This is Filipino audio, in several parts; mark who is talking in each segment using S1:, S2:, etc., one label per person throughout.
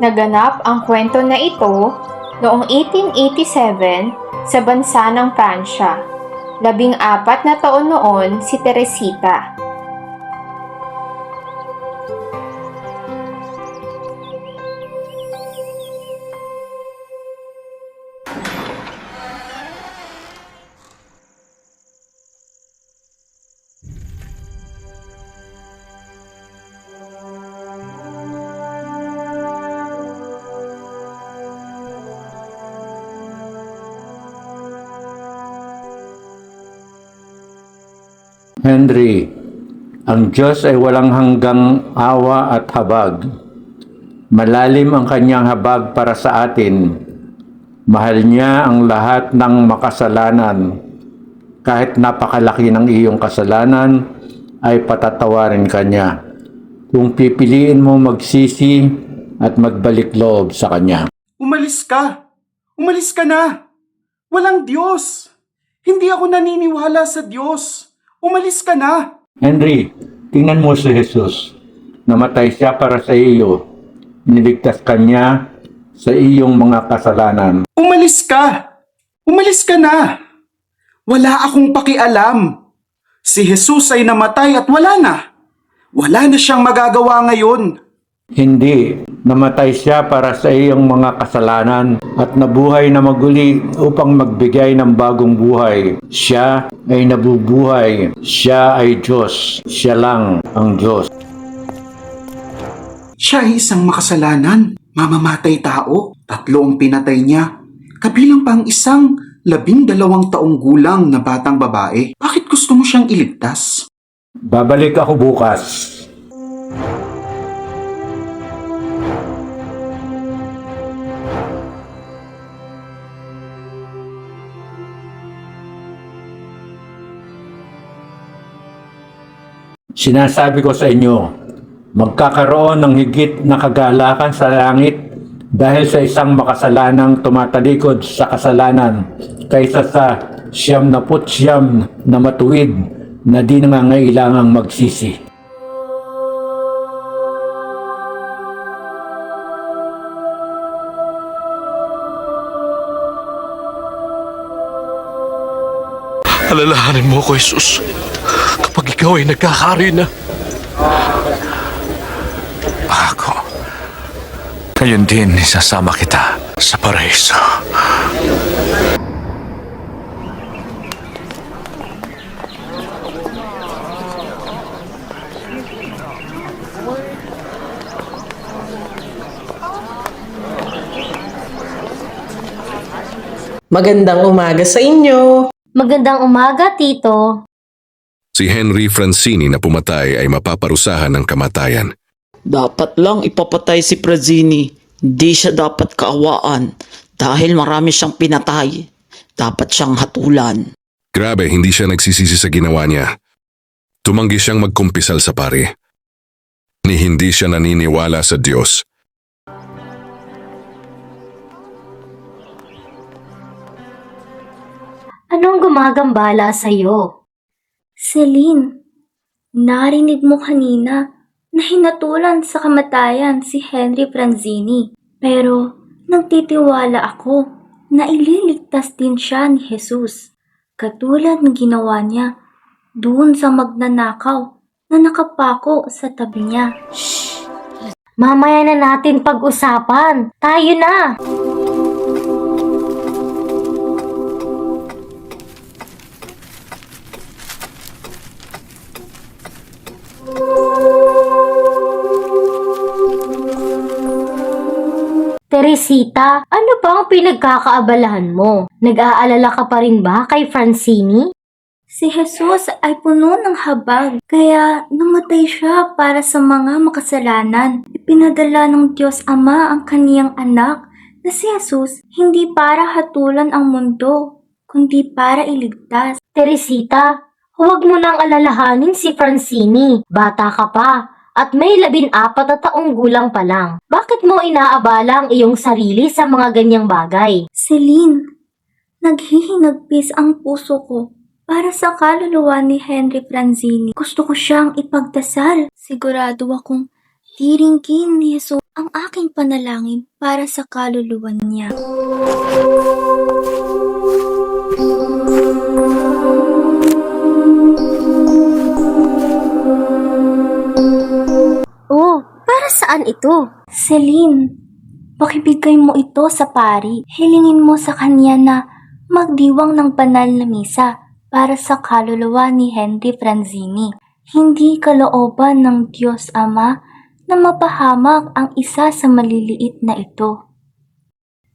S1: Naganap ang kwento na ito noong 1887 sa bansa ng Pransya. 14 na taon noon si Teresita.
S2: Henry, ang Diyos ay walang hanggang awa at habag. Malalim ang kanyang habag para sa atin. Mahal niya ang lahat ng makasalanan. Kahit napakalaki ng iyong kasalanan, ay patatawarin ka niya. Kung pipiliin mo magsisi at magbalik loob sa kanya.
S3: Umalis ka! Umalis ka na! Walang Diyos! Hindi ako naniniwala sa Diyos! Umalis ka na!
S2: Henry, tingnan mo si Jesus. Namatay siya para sa iyo. Niligtas ka niya sa iyong mga kasalanan.
S3: Umalis ka! Umalis ka na! Wala akong pakialam. Si Jesus ay namatay at wala na. Wala na siyang magagawa ngayon.
S2: Hindi, namatay siya para sa iyong mga kasalanan at nabuhay na maguli upang magbigay ng bagong buhay. Siya ay nabubuhay. Siya ay Diyos. Siya lang ang Diyos.
S3: Siya ay isang makasalanan, mamamatay tao, 3 ang pinatay niya. Kabilang pa ang isang 12 taong gulang na batang babae. Bakit gusto mo siyang iligtas?
S2: Babalik ako bukas. Sinasabi ko sa inyo, magkakaroon ng higit na kagalakan sa langit dahil sa isang makasalanang tumatalikod sa kasalanan kaysa sa 99 na matuwid na di nangangailangang magsisi.
S4: Alalahanin mo ko, Jesus, kapag ikaw ay nagkakari na. Ako, ngayon din isasama kita sa paraiso.
S5: Magandang umaga sa inyo.
S6: Magandang umaga, Tito.
S7: Si Henry Francini na pumatay ay mapaparusahan ng kamatayan.
S5: Dapat lang ipapatay si Francini. Di siya dapat kaawaan dahil marami siyang pinatay. Dapat siyang hatulan.
S7: Grabe, hindi siya nagsisisi sa ginawa niya. Tumanggi siyang magkumpisal sa pari. Ni hindi siya naniniwala sa Diyos.
S6: Anong gumagambala sa'yo?
S8: Celine, narinig mo kanina na hinatulan sa kamatayan si Henry Francini. Pero nagtitiwala ako na ililigtas din siya ni Jesus. Katulad ng ginawa niya doon sa magnanakaw na nakapako sa tabi niya.
S6: Shh! Mamaya na natin pag-usapan. Tayo na! Teresita, ano ba ang pinagkakaabalahan mo? Nag-aalala ka pa rin ba kay Francini?
S8: Si Jesus ay puno ng habag, kaya namatay siya para sa mga makasalanan. Ipinadala ng Diyos Ama ang kaniyang anak na si Jesus hindi para hatulan ang mundo, kundi para iligtas.
S6: Teresita, huwag mo nang alalahanin si Francini. Bata ka pa at may 14 na taong gulang pa lang. Bakit mo inaabala ang iyong sarili sa mga ganyang bagay?
S8: Celine, naghihinagpis ang puso ko para sa kaluluwa ni Henry Franzini. Gusto ko siyang ipagdasal. Sigurado akong tiringgin ni Jesus ang aking panalangin para sa kaluluwa niya. Oh, para saan ito? Celine, pakibigay mo ito sa pari. Hilingin mo sa kanya na magdiwang ng banal na misa para sa kaluluwa ni Henry Franzini. Hindi kalooban ng Diyos Ama na mapahamak ang isa sa maliliit na ito.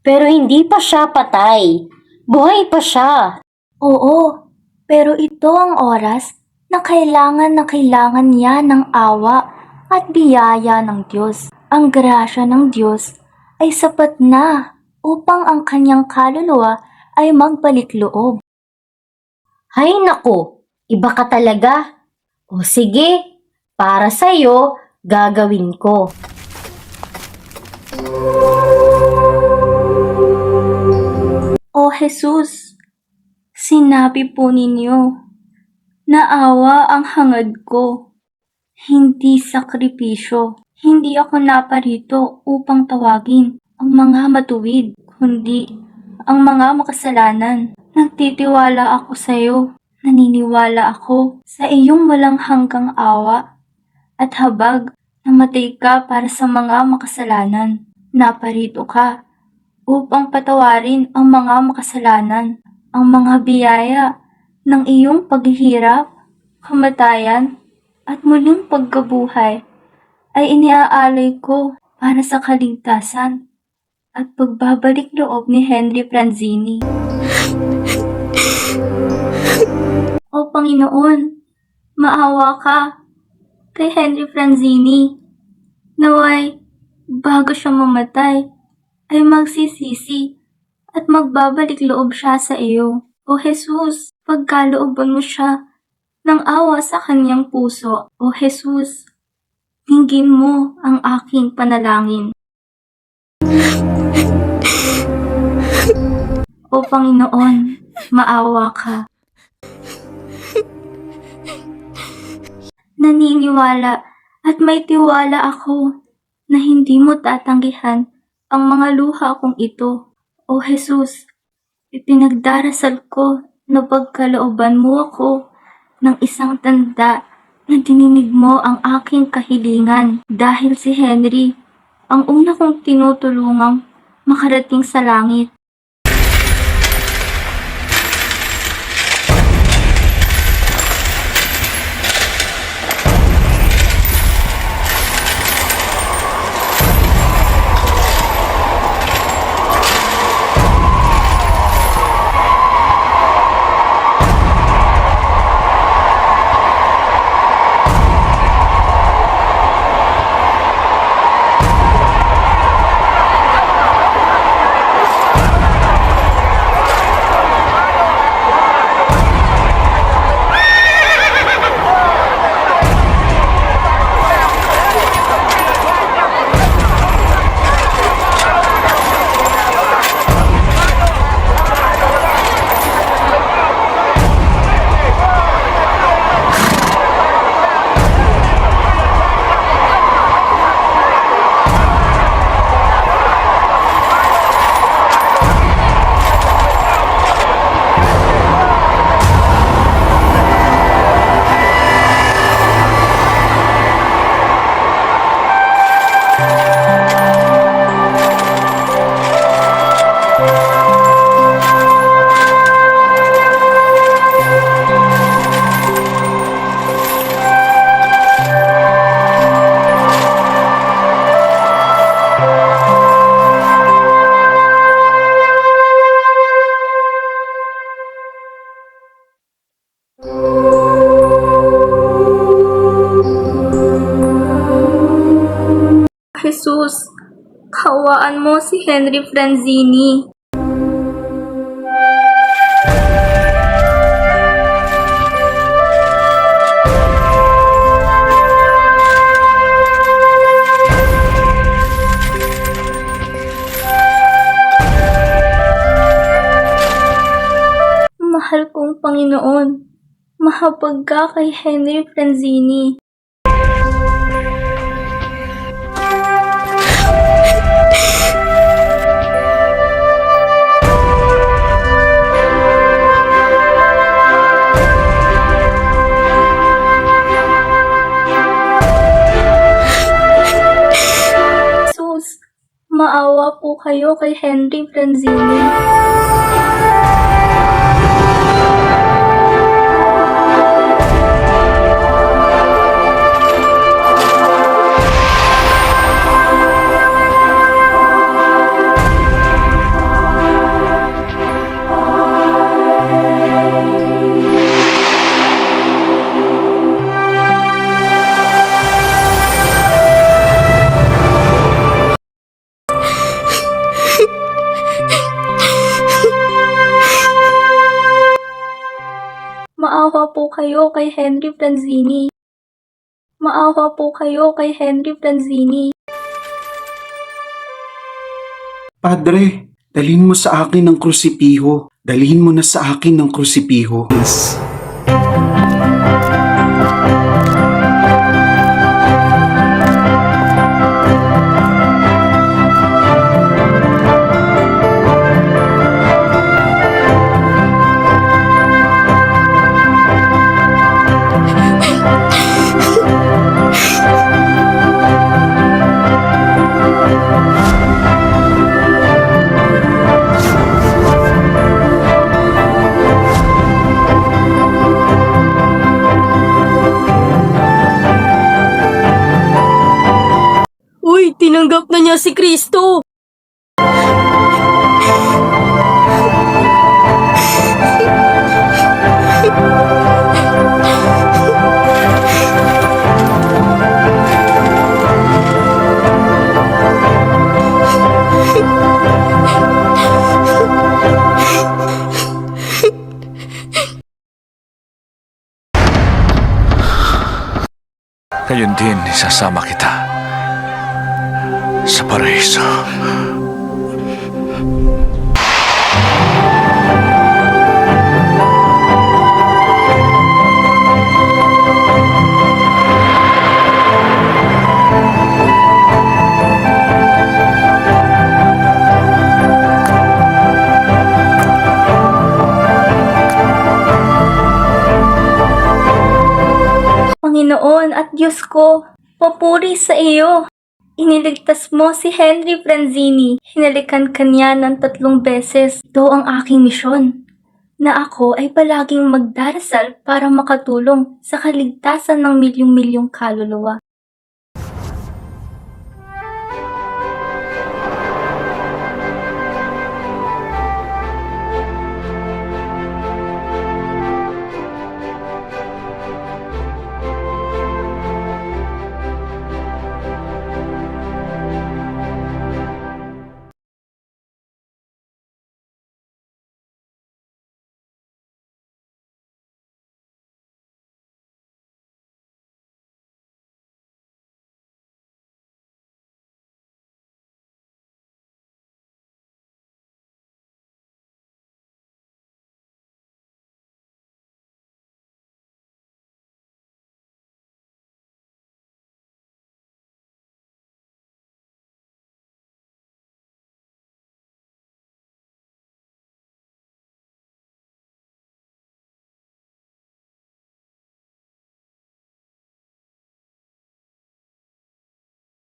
S6: Pero hindi pa siya patay. Buhay pa siya.
S8: Oo, pero ito ang oras na kailangan niya ng awa at biyaya ng Diyos. Ang grasya ng Diyos ay sapat na upang ang kanyang kaluluwa ay magbalik loob.
S6: Hay nako, iba ka talaga. O sige, para sa'yo, gagawin ko.
S8: O Jesus, sinabi po ninyo, naawa ang hangad ko, hindi sakripisyo. Hindi ako naparito upang tawagin ang mga matuwid, kundi ang mga makasalanan. Nagtitiwala ako sa iyo, naniniwala ako sa iyong walang hanggang awa at habag na matay ka para sa mga makasalanan. Naparito ka upang patawarin ang mga makasalanan, ang mga biyaya ng iyong paghihirap, kamatayan at muling pagkabuhay ay iniaalay ko para sa kaligtasan at pagbabalik loob ni Henry Franzini. O Panginoon, maawa ka kay Henry Franzini. Naway, bago siya mamatay, ay magsisisi at magbabalik loob siya sa iyo. O Jesus, pagkalooban mo siya ng awa sa kanyang puso. O Jesus, dinggin mo ang aking panalangin. O Panginoon, maawa ka. Naniniwala at may tiwala ako na hindi mo tatanggihan ang mga luha kong ito. O Jesus, ipinagdarasal ko na pagkalooban mo ako ng isang tanda na dininig mo ang aking kahilingan dahil si Henry ang una kong tinutulungang makarating sa langit. Jesus, kawaan mo si Henry Franzini. Mahal kong Panginoon, mahabag ka kay Henry Franzini. Sus, maawa po kayo kay Henry Franzini. Maawa po kayo kay Henry Franzini. Maawa po kayo kay Henry Franzini.
S3: Padre, dalhin mo sa akin ng krusipiho. Dalhin mo na sa akin ng krusipiho. Yes.
S8: Uy, tinanggap na niya si Kristo!
S4: Ngayon din, isasama kita sa paraiso.
S8: Panginoon at Diyos ko, papuri sa iyo. Iniligtas mo si Henry Franzini. Hinalikan kanya ng 3 beses. Ito ang aking misyon, na ako ay palaging magdarasal para makatulong sa kaligtasan ng milyong-milyong kaluluwa.